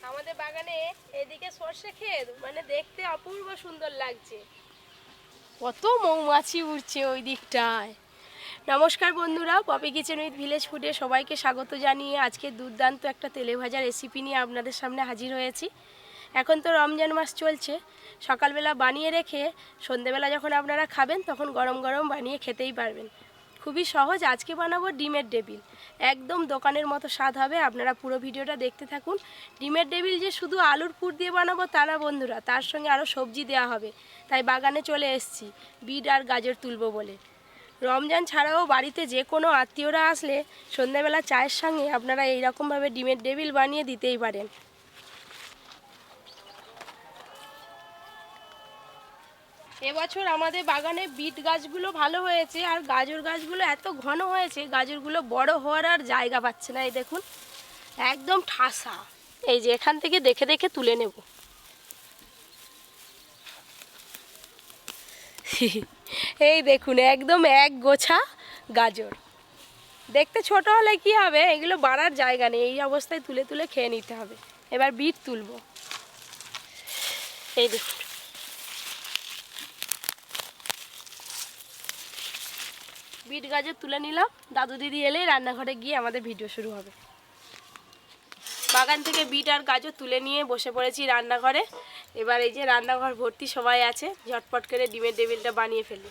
আমাদের বাগানে এদিকে সর্ষে ক্ষেত, মানে দেখতে অপূর্ব সুন্দর লাগছে। কত মৌমাছি উড়ছে ওই দিকটায়। নমস্কার বন্ধুরা, পপি কিচেন উইথ ভিলেজ ফুডে সবাইকে স্বাগত জানিয়ে আজকে দুর্দান্ত একটা তেলে ভাজা রেসিপি নিয়ে আপনাদের সামনে হাজির হয়েছি। এখন তো রমজান মাস চলছে, সকালবেলা বানিয়ে রেখে সন্ধেবেলা যখন আপনারা খাবেন তখন গরম গরম বানিয়ে খেতেই পারবেন। খুবই সহজ। আজকে বানাবো ডিমের ডেভিল, একদম দোকানের মতো স্বাদ হবে। আপনারা পুরো ভিডিওটা দেখতে থাকুন। ডিমের ডেভিল যে শুধু আলুর পুর দিয়ে বানাবো তা না বন্ধুরা, তার সঙ্গে আরও সবজি দেওয়া হবে। তাই বাগানে চলে এসেছি বিট আর গাজর তুলবো বলে। রমজান ছাড়াও বাড়িতে যে কোনো আত্মীয়রা আসলে সন্ধ্যাবেলা চায়ের সঙ্গে আপনারা এইরকমভাবে ডিমের ডেভিল বানিয়ে দিতেই পারেন। এবছর আমাদের বাগানে বিট গাছগুলো ভালো হয়েছে, আর গাজর গাছগুলো এত ঘন হয়েছে, গাজরগুলো বড় হওয়ার আর জায়গা পাচ্ছে না। এই দেখুন একদম ঠাসা। এই যে এখান থেকে দেখে দেখে তুলে নেব। এই দেখুন একদম এক গোছা গাজর। দেখতে ছোট হলে কি হবে, এগুলো বাড়ার জায়গা নেই, এই অবস্থায় তুলে তুলে খেয়ে নিতে হবে। এবার বিট তুলব। এই দেখুন বিট গাজর তুলে নিলাম। দাদু দিদি এলেই রান্নাঘরে গিয়ে আমাদের ভিডিও শুরু হবে। বাগান থেকে বিট আর গাজর তুলে নিয়ে বসে পড়েছি রান্নাঘরে। এবার এই যে রান্নাঘর ভর্তি সবাই আছে, ঝটপট করে ডিমের ডেভিলটা বানিয়ে ফেলি।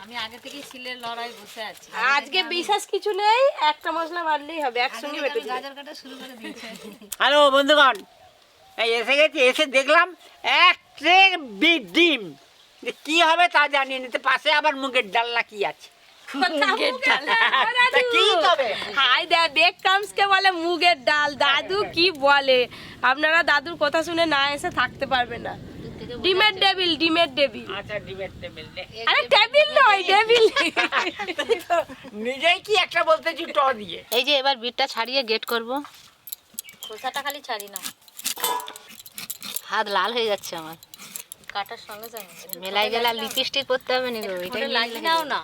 আমি আগে থেকে সিলের লড়াই বসে আছি। আজকে বিশেষ কিছু নেই, একটা মশলা বাড়লেই হবে, একসঙ্গে বেটে দিই। গাজর কাটা শুরু করে দিয়েছে। হ্যালো বন্ধুগণ, এই এসে গেছি। এসে দেখলাম এক ট্রে বিট ডিম। কি হবে তা জানি না, পাশে আবার মুগের ডাল না কি আছে। মুগের ডাল দাদু কি বলে, আপনারা দাদুর কথা শুনে না এসে থাকতে পারবে না। ডিমের ডেভিল, ডিমের ডেভিল। আচ্ছা ডিমের টেবিল। আরে টেবিল নয়, ডেভিল। নিজেই কি একটা বলতেছি ট দিয়ে। এই যে এবার বিটটা ছাড়িয়ে গেট করব। খোসাটা খালি ছাড়ি না, হাত লাল হয়ে যাচ্ছে আমার। কাটার সঙ্গে সঙ্গে মেলায় গেলে লিপস্টিক করতে হবে না গো, এটা লাগিয়ে নাও না।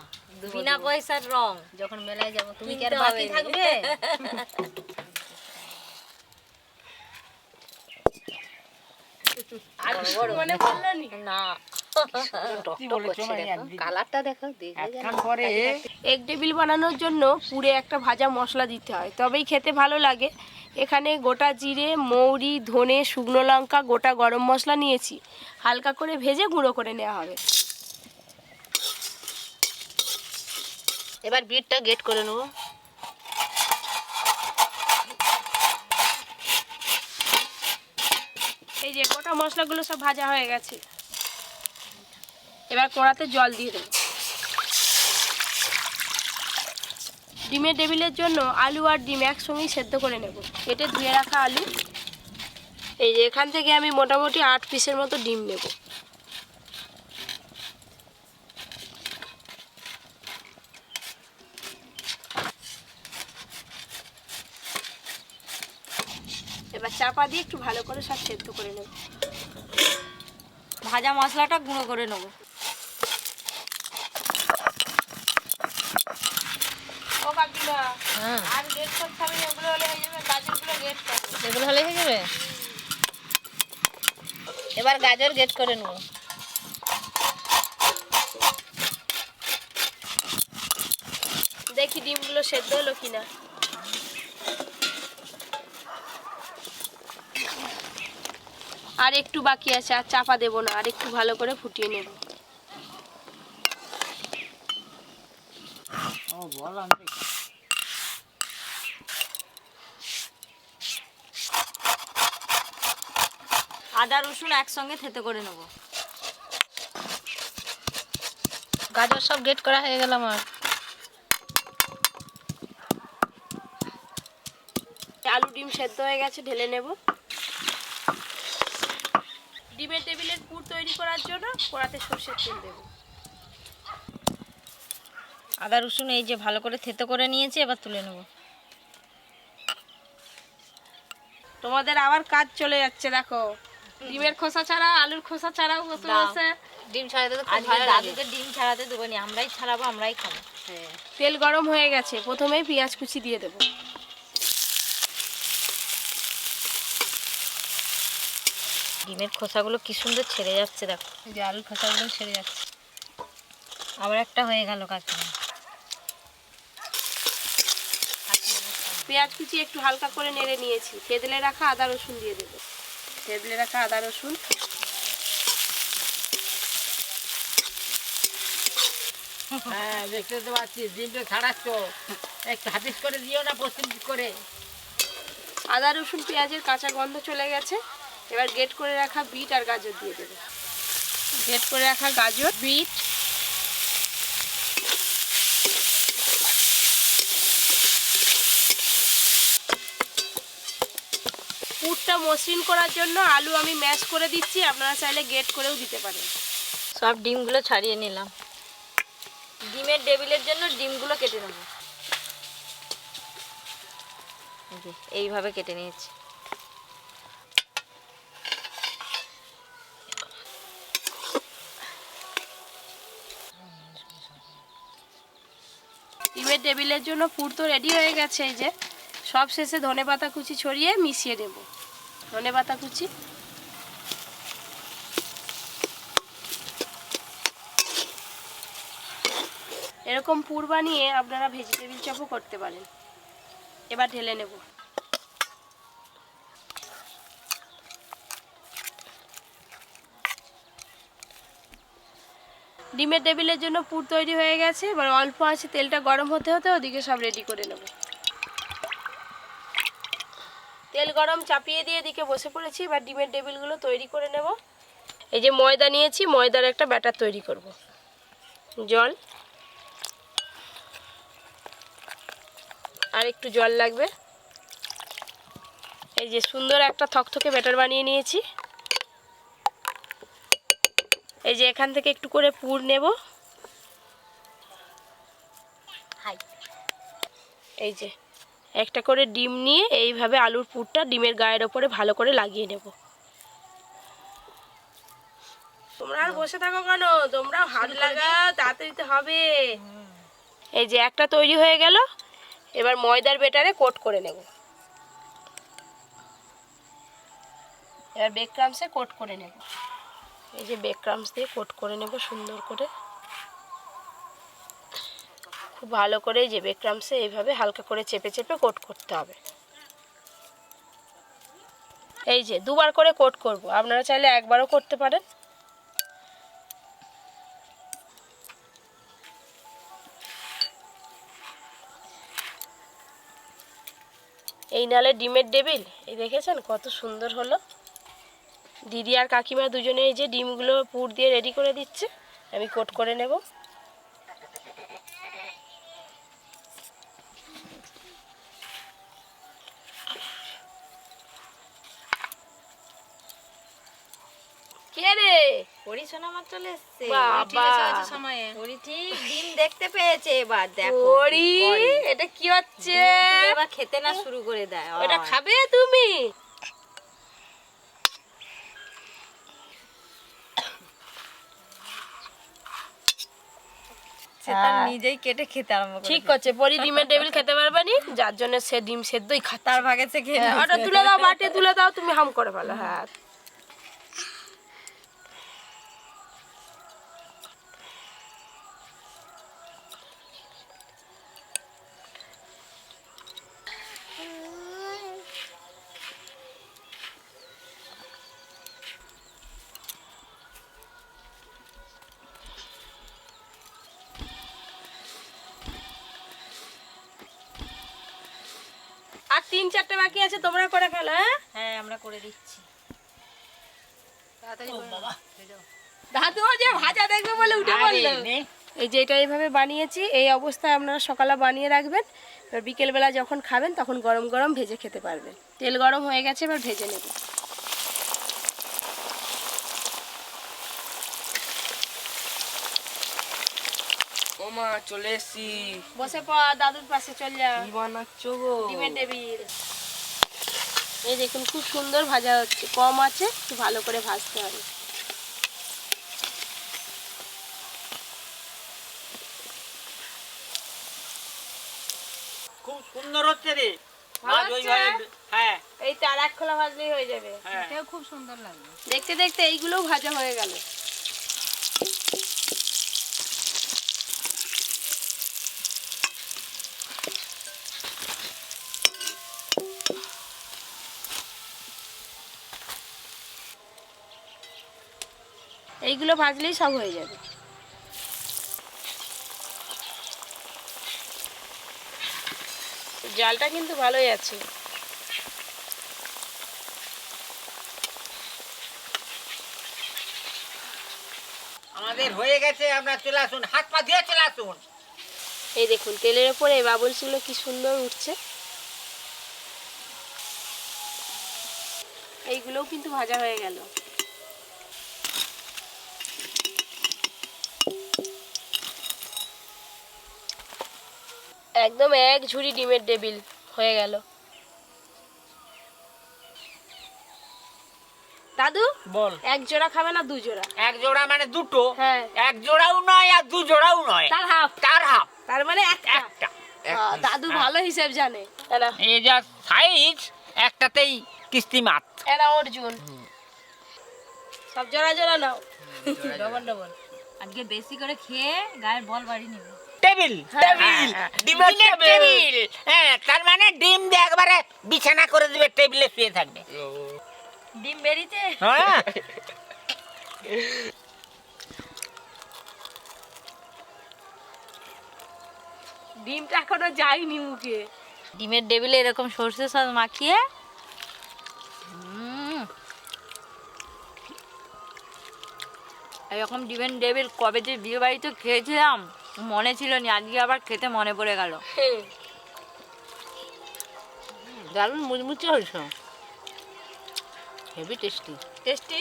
বিনা পয়সার রং, যখন মেলায় যাব তুমি কি আর বাকি থাকবে? আর মনে পড়লো না, কালারটা দেখো। এগ ডেভিল বানানোর জন্য পুরে একটা ভাজা মশলা দিতে হয়, তবেই খেতে ভালো লাগে। এখানে গোটা জিরে, মৌরি, ধনে, শুকনো লঙ্কা, গোটা গরম মশলা নিয়েছি। হালকা করে ভেজে গুঁড়ো করে নেওয়া হবে। এবার বিটটা গেট করে নেব। এই যে গোটা মশলাগুলো সব ভাজা হয়ে গেছে। এবার কড়াতে জল দিয়ে দেব। ডিমের ডেভিলের জন্য আলু আর ডিম একসঙ্গেই সেদ্ধ করে নেব। কেটে ধুয়ে রাখা আলু। এই যে এখান থেকে আমি মোটামুটি 8 পিসের মতো ডিম নেব। এবার চাপা দিয়ে একটু ভালো করে সব সেদ্ধ করে নেব। ভাজা মশলাটা গুঁড়ো করে নেব। ও কাকিমা, আর গেট করতে হবে, ওগুলো হলে হয়ে যাবে। গাজরগুলো গেট করতে, এগুলো হলে হয়ে যাবে। এবার গাজর গেট করে নেব। দেখি ডিমগুলো সেদ্ধ হলো কিনা। আর একটু বাকি আছে, আর চাপা দেব না, আর একটু ভালো করে ফুটিয়ে নেব। আদা রসুন একসঙ্গে থেতে করে নেব। গাজর সব গেট করা হয়ে গেল আমার। আলু ডিম সেদ্ধ হয়ে গেছে, ঢেলে নেব। ডিমের টেবিলের পুর তৈরি করার জন্য কড়াতে সরষের তেল দেব। আদা রসুন এই যে ভালো করে থেতো করে নিয়েছি, এবার তুলে নেব। তোমাদের আবার কাজ চলে যাচ্ছে দেখো। ডিমের খোসা ছাড়া, আলুর খোসা ছাড়াও বসে বসে। ডিম ছাড়াতে তো খুব ভালো লাগে। দাদুকে ডিম ছাড়াতে দেবো না, আমরাই ছাড়াবো, আমরাই খাবো। হ্যাঁ, তেল গরম হয়ে গেছে, প্রথমেই পেঁয়াজ কুচি দিয়ে দেব। ডিমের খোসাগুলো কি সুন্দর ছেড়ে যাচ্ছে, দেখো এই যে আলুর খোসাগুলো ছেড়ে যাচ্ছে। আবার একটা হয়ে গেল কাকিমা। পেঁয়াজ কুচি একটু হালকা করে নেড়ে নিয়েছি, থেতলে রাখা আদা রসুন দিয়ে দেবো। থেতলে রাখা আদা রসুন, হ্যাঁ দেখতে তো পাচ্ছি ডিমটা ছাড়াচ্ছ, একটু হাতিস করে দিও না পশ্চিম দিক করে। আদা রসুন পেঁয়াজের কাঁচা গন্ধ চলে গেছে। এবার গ্রেট করে রাখা বিট আর গাজর দিয়ে দেবো। গ্রেট করে রাখা গাজর, বিট, পুরটা মসৃণ করার জন্য আলু আমি ম্যাশ করে দিচ্ছি, আপনারা চাইলে গ্রেট করেও দিতে পারেন। সব ডিমগুলো ছাড়িয়ে নিলাম। ডিমের টেবিলের জন্য ডিমগুলো কেটে নেব, এইভাবে কেটে নিয়েছি। ডিমের টেবিলের জন্য পুর তো রেডি হয়ে গেছে। এই যে সব শেষে ধনেপাতা কুচি ছড়িয়ে মিশিয়ে দেব। ধনেপাতা কুচি, এরকম পুর বানিয়ে আপনারা ভেজিটেবিল চপও করতে পারেন। এবার ঢেলে নেব। ডিমের টেবিলের জন্য পুর তৈরি হয়ে গেছে। এবার অল্প আছে তেলটা গরম হতে হতে ওদিকে সব রেডি করে নেব। তেল গরম চাপিয়ে দিয়ে এদিকে বসে পড়েছি। এবার ডিমের টেবিলগুলো তৈরি করে নেব। এই যে ময়দা নিয়েছি, ময়দার একটা ব্যাটার তৈরি করব। জল আর একটু জল লাগবে। এই যে সুন্দর একটা থকথকে ব্যাটার বানিয়ে নিয়েছি। এই যে এখান থেকে একটু করে পুর নেব। এই যে একটা করে ডিম নিয়ে এইভাবে আলুর পুরটা ডিমের গায়ের ওপরে ভালো করে লাগিয়ে নেব। তোমরা আর বসে থাকো কেন, তোমরা হাত লাগাও, তাড়াতাড়ি তো হবে। এই যে একটা তৈরি হয়ে গেল। এবার ময়দার ব্যাটারে কোট করে নেব। এবার বেক ক্রামসে কোট করে নেব। এই যে বেক ক্রামস দিয়ে কোট করে নেব সুন্দর করে, খুব ভালো করে। এই যে বেক ক্রামসে এইভাবে হালকা করে চেপে চেপে কোট করতে হবে। এই যে দুবার করে কোট করব, আপনারা চাইলে একবারও করতে পারেন। এই নালে ডিমের টেবিল, এই দেখেছেন কত সুন্দর হলো। দিদি আর কাকিমা দুজনে এই যে ডিমগুলো পুর দিয়ে রেডি করে দিচ্ছে, আমি কোট করে নেব। কে রে? পরি সোনা মাত্র চলে এসছে। বাবা, পরি ঠিক ডিম দেখতে পেয়েছে। এবার দেখো ওরি, এটা কি হচ্ছে? এবার খেতে না শুরু করে দেয়। এটা খাবে তুমি? সে তার নিজেই কেটে খেতে আরম্ভ করে। ঠিক আছে, পরি ডিমের টেবিল খেতে পারবে নি, যার জন্য সে ডিম সেদ্ধই খাচ্ছে। তার ভাগে সে খেয়ে হ্যাঁ, ওটা তুলে দাও, বাটি তুলে দাও, তুমি হাম করে ফেলো। হ্যাঁ, আর 3-4টে বাকি আছে, তোমরা করে ফেলো। হ্যাঁ হ্যাঁ, আমরা করে দিচ্ছি। তাড়াতাড়ি করে বাবা। দাদু যে ভাজা দেখবে বলে উঠে পড়লো। এই যে এটা এইভাবে বানিয়েছি, এই অবস্থায় আপনারা সকালে বানিয়ে রাখবেন। এবার বিকেলবেলা যখন খাবেন তখন গরম গরম ভেজে খেতে পারবেন। তেল গরম হয়ে গেছে, এবার ভেজে নেব। ওমা চলে এসছি। বসে পড়, দাদুর পাশে চল যা। কি বানাচ্ছো গো? ডিমের টেবিল। এই দেখুন খুব সুন্দর ভাজা হচ্ছে, কম আছে, একটু ভালো করে ভাজতে হবে। খুব সুন্দর হচ্ছে রে। ভালো মাছ হচ্ছে? ওইভাবে, হ্যাঁ এই তো আর এক খোলা ভাজলেই হয়ে যাবে। হ্যাঁ। এটাও খুব সুন্দর লাগবে। দেখতে দেখতে এইগুলোও ভাজা হয়ে গেল। এইগুলো ভাজলেই সব হয়ে যাবে। জালটা কিন্তু ভালোই আছে। আমাদের হয়ে গেছে, আমরা চলে আসুন, হাত পা দিয়ে চলে আসুন। এই দেখুন তেলের উপরে বাবলস গুলো কি সুন্দর উঠছে। এইগুলোও কিন্তু ভাজা হয়ে গেল। একদম এক ঝুড়ি ডিমের টেবিল হয়ে গেল। দাদু বল। এক জোড়া খাবে না 2 জোড়া? এক জোড়া মানে দুটো? হ্যাঁ। এক জোড়াও নয় আর 2 জোড়াও নয়, তার হাফ। তার হাফ। তার মানে একটা। একটা। দাদু ভালো হিসেব জানে। এরা এই যা সাইজ, একটাতেই কিস্তি মাত। এরা অর্জুন। সব জোড়া জোড়া নাও। Double double. আজকে বেশি করে খেয়ে গায়ের বল বাড়ি নেবে। টেবিল, টেবিল, ডিমের টেবিল। হ্যাঁ, তার মানে ডিম দিয়ে একবারে বিছানা করে দিবে, টেবিলে শুয়ে থাকবে। ডিম বেরিয়েছে। হ্যাঁ। ডিমটা এখনো যায়নি মুখে। ডিমের টেবিলে এরকম সর্ষে সস মাখিয়ে এরকম ডিমের টেবিল কবে যে বিয়ে বাড়িতে খেয়েছিলাম মনে ছিল না, আজকে আবার খেতে মনে পড়ে গেল। দারুণ মুচমুচে হয়েছে, হেভি টেস্টি। টেস্টি।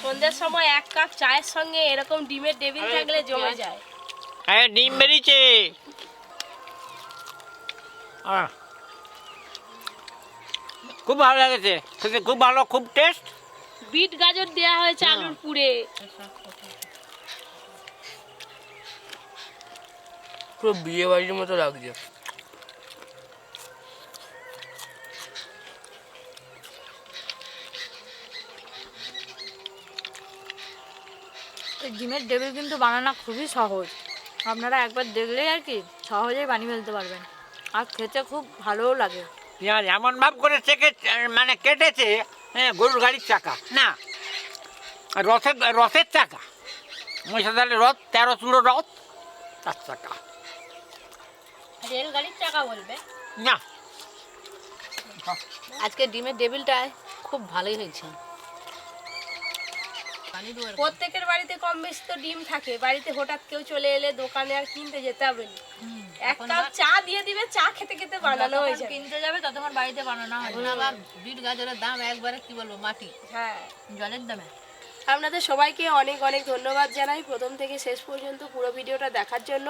সন্ধ্যার সময় 1 কাপ চায়ের সঙ্গে এরকম ডিমের টেবিল থাকলে জমে যায়। হ্যাঁ, ডিম বেরিয়েছে। খুব ভালো লাগেছে খেতে, খুব ভালো, খুব টেস্ট। বিট গাজর দেয়া হয়েছে আলুর পুরে। পুরো বিয়ে বাড়ির মতো লাগছে। এই ডিমের টেবিল কিন্তু বানানো খুবই সহজ, আপনারা একবার দেখলেই আর কি সহজেই বানিয়ে ফেলতে পারবেন, আর খেতে খুব ভালোও লাগে। পেঁয়াজ এমন ভাব করে মানে কেটেছে, হ্যাঁ, গরুর গাড়ির চাকা না, রথের চাকা। মহিষাদলের রথ, 13 চূড়ো রথ, তার চাকা রেলগাড়ির চাকা বলবে না। আজকে ডিমের টেবিলটা খুব ভালোই হয়েছে। প্রত্যেকের বাড়িতে কম বেশি তো ডিম থাকে। বাড়িতে হঠাৎ কেউ চলে এলে দোকানে আর কিনতে যেতে হবে না। 1 কাপ চা দিয়ে দিবে, চা খেতে খেতে বানানো হয়ে যাবে। কিনতে যাবে ততক্ষণ বাড়িতে বানানো হয়। এখন আবার বিট গাজরের দাম একবারে কি বলবো মাটি, হ্যাঁ, জলের দামে। আপনাদের সবাইকে অনেক অনেক ধন্যবাদ জানাই প্রথম থেকে শেষ পর্যন্ত পুরো ভিডিওটা দেখার জন্য।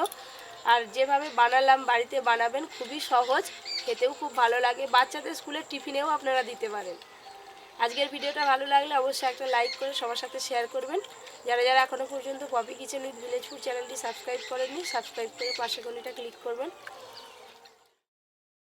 আর যেভাবে বানালাম বাড়িতে বানাবেন, খুবই সহজ, খেতেও খুব ভালো লাগে। বাচ্চাদের স্কুলের টিফিনেও আপনারা দিতে পারেন। আজকের ভিডিওটা ভালো লাগলে অবশ্যই একটা লাইক করে সবার সাথে শেয়ার করবেন। যারা যারা এখনও পর্যন্ত Poppy Kitchen with village food চ্যানেলটি সাবস্ক্রাইব করেননি, সাবস্ক্রাইব করে পাশে ঘন্টিটা ক্লিক করবেন।